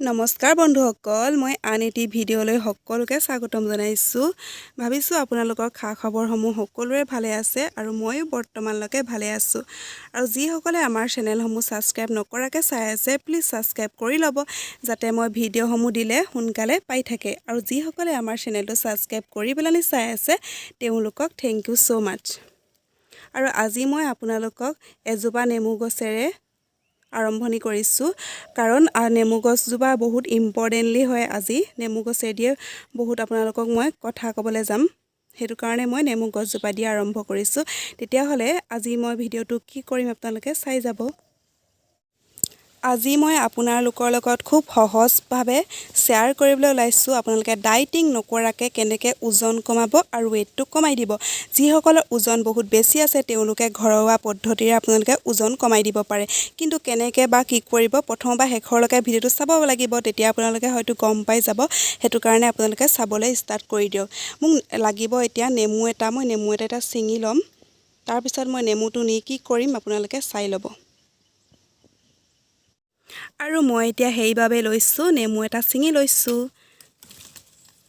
নমস্কাৰ বন্ধুসকল মই আন এটি ভিডিঅ'লৈ সকলোকে স্বাগতম জনাইছোঁ ভাবিছোঁ আপোনালোকৰ খা খবৰসমূহ সকলোৰে ভালে আছে আৰু ময়ো বৰ্তমানলৈকে ভালে আছোঁ আৰু যিসকলে আমাৰ চেনেলসমূহ ছাবস্ক্ৰাইব নকৰাকৈ চাই আছে প্লিজ ছাবস্ক্ৰাইব কৰি ল'ব যাতে মই ভিডিঅ'সমূহ দিলে সোনকালে পাই থাকে আৰু যিসকলে আমাৰ চেনেলটো ছাবস্ক্ৰাইব কৰি পেলানি চাই আছে তেওঁলোকক থেংক ইউ ছ' মাছ আৰু আজি মই আপোনালোকক এজোপা নেমু গছেৰে আৰম্ভণি কৰিছোঁ কাৰণ নেমু গছজোপা বহুত ইম্পৰ্টেণ্টলি হয় আজি নেমু গছেদিয়ে বহুত আপোনালোকক মই কথা ক'বলৈ যাম সেইটো কাৰণে মই নেমু গছজোপা দি আৰম্ভ কৰিছোঁ তেতিয়াহ'লে আজি মই ভিডিঅ'টো কি কৰিম আপোনালোকে চাই যাব আজি মই আপোনালোকৰ লগত খুব সহজভাৱে শ্বেয়াৰ কৰিবলৈ ওলাইছোঁ আপোনালোকে ডায়েটিং নকৰাকৈ কেনেকৈ ওজন কমাব আৰু ৱেটটো কমাই দিব যিসকলৰ ওজন বহুত বেছি আছে তেওঁলোকে ঘৰুৱা পদ্ধতিৰে আপোনালোকে ওজন কমাই দিব পাৰে কিন্তু কেনেকৈ বা কি কৰিব প্ৰথম বা শেষৰলৈকে ভিডিঅ'টো চাব লাগিব তেতিয়া আপোনালোকে হয়তো গম পাই যাব সেইটো কাৰণে আপোনালোকে চাবলৈ ষ্টাৰ্ট কৰি দিয়ক মোক লাগিব এতিয়া নেমু এটা মই নেমু এটা ছিঙি ল'ম তাৰপিছত মই নেমুটো নি কি কৰিম আপোনালোকে চাই ল'ব আৰু মই এতিয়া সেইবাবে লৈছোঁ নেমু এটা ছিঙি লৈছোঁ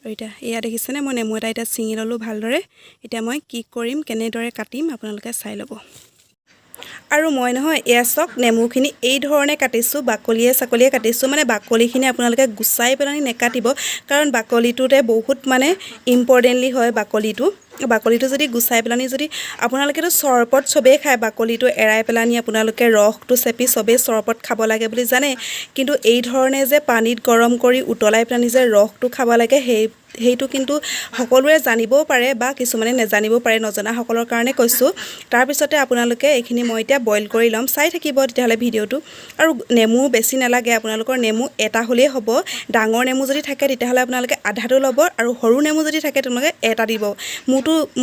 আৰু এতিয়া এয়া দেখিছেনে মই নেমু এটা এতিয়া ছিঙি ল'লোঁ ভালদৰে এতিয়া মই কি কৰিম কেনেদৰে কাটিম আপোনালোকে চাই ল'ব আৰু মই নহয় এয়া চাওক নেমুখিনি এই ধৰণে কাটিছোঁ বাকলিয়ে কাটিছোঁ মানে বাকলিখিনি আপোনালোকে গুচাই পেলাই নেকাটিব কাৰণ বাকলিটোতে বহুত মানে ইম্পৰ্টেণ্টলি হয় বাকলিটো যদি গুচাই পেলানি যদি আপোনালোকেতো চৰবত চবেই খায় বাকলিটো এৰাই পেলানি আপোনালোকে ৰসটো চেপি চবেই চৰবত খাব লাগে বুলি জানে কিন্তু এই ধৰণে যে পানীত গৰম কৰি উতলাই পেলানি যে ৰসটো খাব লাগে সেইটো কিন্তু সকলোৱে জানিবও পাৰে বা কিছুমানে নেজানিবও পাৰে নজনাসকলৰ কাৰণে কৈছোঁ তাৰপিছতে আপোনালোকে এইখিনি মই এতিয়া বইল কৰি ল'ম চাই থাকিব তেতিয়াহ'লে ভিডিঅ'টো আৰু নেমু বেছি নালাগে আপোনালোকৰ নেমু এটা হ'লেই হ'ব ডাঙৰ নেমু যদি থাকে তেতিয়াহ'লে আপোনালোকে আধাটো ল'ব আৰু সৰু নেমু যদি থাকে তেওঁলোকে এটা দিব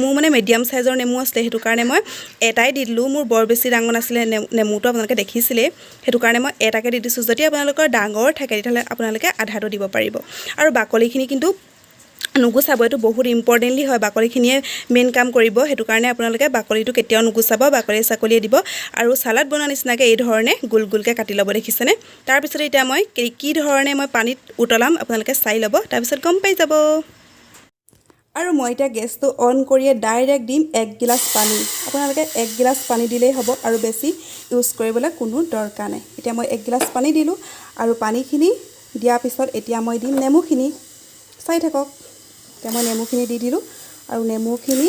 মোৰ মানে মিডিয়াম চাইজৰ নেমু আছিলে সেইটো কাৰণে মই এটাই দি দিলোঁ মোৰ বৰ বেছি ডাঙৰ নাছিলে নেমুটো আপোনালোকে দেখিছিলে সেইটো কাৰণে মই এটাকে দি দিছোঁ যদি আপোনালোকৰ ডাঙৰ থাকে তেতিয়াহ'লে আপোনালোকে আধাটো দিব পাৰিব আৰু বাকলিখিনি কিন্তু নুগুচাব এইটো বহুত ইম্পৰ্টেণ্টলি হয় বাকলিখিনিয়ে মেইন কাম কৰিব সেইটো কাৰণে আপোনালোকে বাকলিটো কেতিয়াও নুগুচাব বাকলিয়ে দিব আৰু চালাড বনোৱা নিচিনাকৈ এই ধৰণে গোল গোলকৈ কাটি ল'ব দেখিছেনে তাৰপিছত এতিয়া মই কি ধৰণে মই পানীত উতলাম আপোনালোকে চাই ল'ব তাৰপিছত গম পাই যাব আৰু মই এতিয়া গেছটো অন কৰিয়ে ডাইৰেক্ট দিম 1 গিলাচ পানী আপোনালোকে 1 গিলাচ পানী দিলেই হ'ব আৰু বেছি ইউজ কৰিবলৈ কোনো দৰকাৰ নাই এতিয়া মই 1 গিলাচ পানী দিলোঁ আৰু পানীখিনি দিয়াৰ পিছত এতিয়া মই দিম নেমুখিনি চাই থাকক এতিয়া মই নেমুখিনি দি দিলোঁ আৰু নেমুখিনি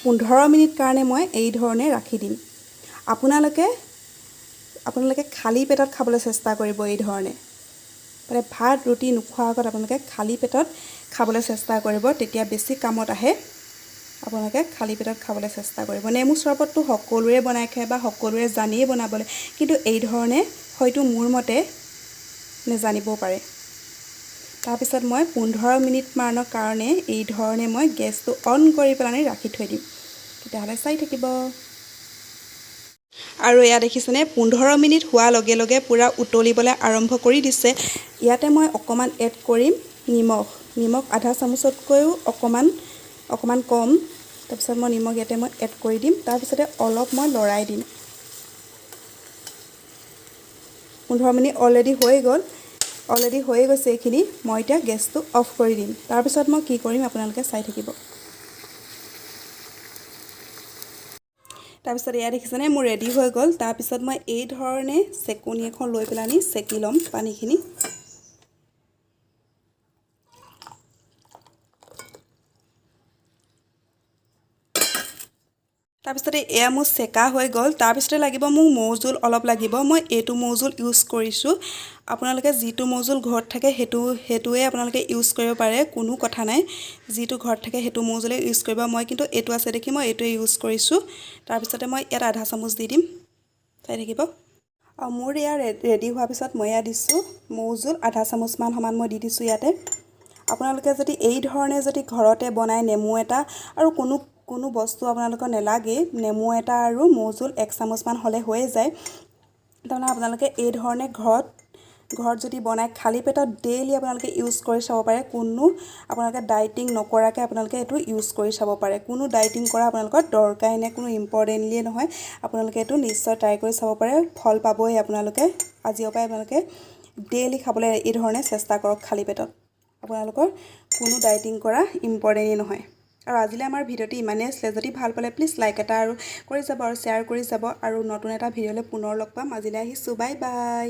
15 মিনিট কাৰণে মই এই ধৰণে ৰাখি দিম আপোনালোকে খালী পেটত খাবলৈ চেষ্টা কৰিব এই ধৰণে মানে ভাত ৰুটি নোখোৱাৰ আগত আপোনালোকে খালী পেটত খাবলৈ চেষ্টা কৰিব তেতিয়া বেছি কামত আহে আপোনালোকে খালী পেটত খাবলৈ চেষ্টা কৰিব নেমু চৰবতটো সকলোৱে বনাই খায় বা সকলোৱে জানিয়ে বনাবলৈ কিন্তু এই ধৰণে হয়তো মোৰ মতে নেজানিবও পাৰে তাৰপিছত মই 15 মিনিট মানৰ কাৰণে এই ধৰণে মই গেছটো অন কৰি পেলাই ৰাখি থৈ দিম তেতিয়াহ'লে চাই থাকিব আৰু এয়া দেখিছেনে 15 মিনিট হোৱাৰ লগে লগে পুৰা উতলিবলৈ আৰম্ভ কৰি দিছে ইয়াতে মই অকণমান এড কৰিম নিমখ আধা চামুচতকৈও অকণমান কম তাৰপিছত মই নিমখ ইয়াতে মই এড কৰি দিম তাৰপিছতে অলপ মই লৰাই দিম 15 মিনিট অলৰেডি হৈ গৈছে এইখিনি মই এতিয়া গেছটো অফ কৰি দিম তাৰপিছত মই কি কৰিম আপোনালোকে চাই থাকিব তাৰপিছত এয়া দেখিছেনে মোৰ ৰেডি হৈ গ'ল তাৰপিছত মই এই ধৰণে চেকনি এখন লৈ পেলানি চেকি ল'ম পানীখিনি তাৰপিছতে এয়া মোৰ চেকা হৈ গ'ল তাৰপিছতে লাগিব মোক মৌজোল অলপ লাগিব মই এইটো মৌজোল ইউজ কৰিছোঁ আপোনালোকে যিটো মৌজোল ঘৰত থাকে সেইটোৱে আপোনালোকে ইউজ কৰিব পাৰে কোনো কথা নাই যিটো ঘৰত থাকে সেইটো মৌজোলে ইউজ কৰিব মই কিন্তু এইটো আছে দেখি মই এইটোৱে ইউজ কৰিছোঁ তাৰপিছতে মই ইয়াত আধা চামুচ দি দিম চাই থাকিব আৰু মোৰ এয়া ৰেডি হোৱাৰ পিছত মই এয়া দিছোঁ মৌজোল আধা চামুচমান সমান মই দি দিছোঁ ইয়াতে আপোনালোকে যদি এই ধৰণে যদি ঘৰতে বনাই নেমু এটা আৰু কোনো বস্তু আপোনালোকৰ নেলাগে নেমু এটা আৰু মৌজোল 1 চামুচমান হ'লে হৈয়ে যায় তাৰমানে আপোনালোকে এই ধৰণে ঘৰত যদি বনাই খালী পেটত ডেইলি আপোনালোকে ইউজ কৰি চাব পাৰে কোনো আপোনালোকে ডায়েটিং নকৰাকৈ আপোনালোকে এইটো ইউজ কৰি চাব পাৰে কোনো ডায়েটিং কৰা আপোনালোকৰ দৰকাৰেই নাই কোনো ইম্পৰ্টেণ্টলিয়ে নহয় আপোনালোকে এইটো নিশ্চয় ট্ৰাই কৰি চাব পাৰে ফল পাবই আপোনালোকে আজিৰ পৰাই আপোনালোকে ডেইলি খাবলৈ এই ধৰণে চেষ্টা কৰক খালী পেটত আপোনালোকৰ কোনো ডায়েটিং কৰা ইম্পৰ্টেণ্টেই নহয় আৰু আজিলৈ আমাৰ ভিডিঅ'টি ইমানেই আছিলে যদি ভাল পালে প্লিজ লাইক এটা আৰু কৰি যাব আৰু শ্বেয়াৰ কৰি যাব আৰু নতুন এটা ভিডিঅ'লৈ পুনৰ লগ পাম আজিলৈ আহিছোঁ বাই বাই